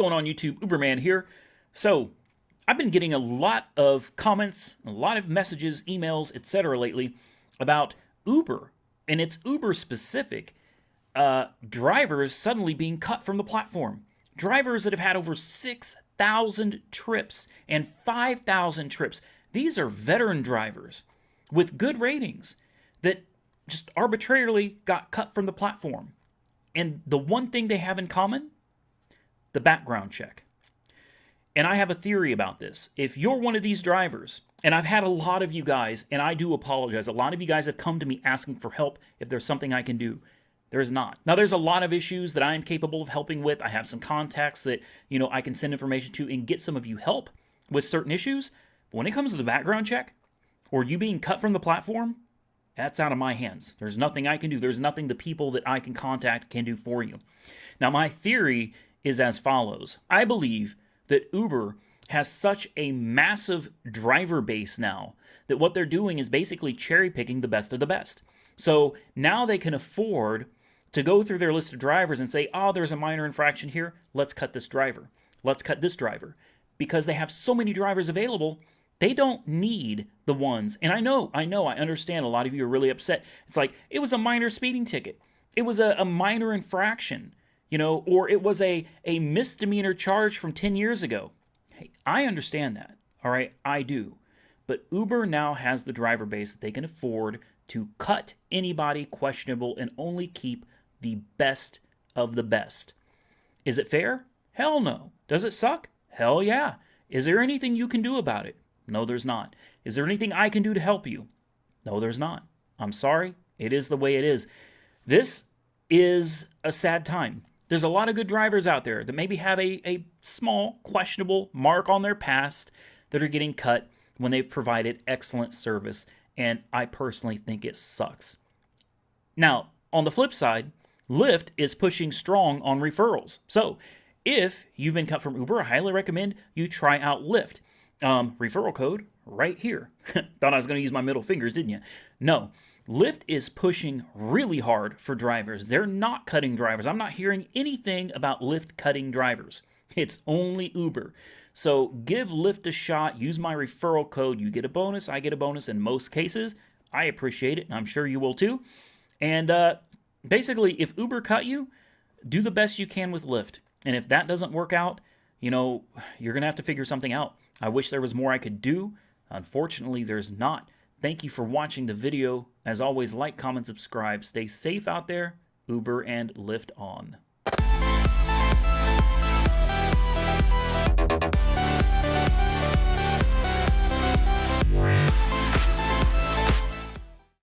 going on YouTube? Uberman here. So, I've been getting a lot of comments, a lot of messages, emails, etc. lately about Uber, and it's Uber specific. Drivers suddenly being cut from the platform. Drivers that have had over 6,000 trips and 5,000 trips. These are veteran drivers with good ratings that just arbitrarily got cut from the platform. And the one thing they have in common, the background check. And I have a theory about this. If you're one of these drivers, and I've had a lot of you guys, and I do apologize, a lot of you guys have come to me asking for help if there's something I can do. There is not. Now, there's a lot of issues that I am capable of helping with. I have some contacts that, I can send information to and get some of you help with certain issues. But when it comes to the background check, or you being cut from the platform, that's out of my hands. There's nothing I can do. There's nothing the people that I can contact can do for you. Now, my theory is as follows. I believe that Uber has such a massive driver base now that what they're doing is basically cherry picking the best of the best. So now they can afford to go through their list of drivers and say, oh, there's a minor infraction here. Let's cut this driver. Let's cut this driver. Because they have so many drivers available, they don't need the ones. And I understand a lot of you are really upset. It's like, it was a minor speeding ticket. It was a minor infraction. Or it was a misdemeanor charge from 10 years ago. Hey, I understand that, all right? I do. But Uber now has the driver base that they can afford to cut anybody questionable and only keep the best of the best. Is it fair? Hell no. Does it suck? Hell yeah. Is there anything you can do about it? No, there's not. Is there anything I can do to help you? No, there's not. I'm sorry. It is the way it is. This is a sad time. There's a lot of good drivers out there that maybe have a small, questionable mark on their past that are getting cut when they've provided excellent service, and I personally think it sucks. Now, on the flip side, Lyft is pushing strong on referrals. So, if you've been cut from Uber, I highly recommend you try out Lyft. Referral code right here. Thought I was going to use my middle fingers, didn't you? No. Lyft is pushing really hard for drivers. They're not cutting drivers. I'm not hearing anything about Lyft cutting drivers. It's only Uber. So give Lyft a shot. Use my referral code. You get a bonus. I get a bonus in most cases. I appreciate it, and I'm sure you will too. And basically, if Uber cut you, do the best you can with Lyft. And if that doesn't work out, you're going to have to figure something out. I wish there was more I could do. Unfortunately, there's not. Thank you for watching the video. As always, like, comment, subscribe. Stay safe out there. Uber and Lyft on.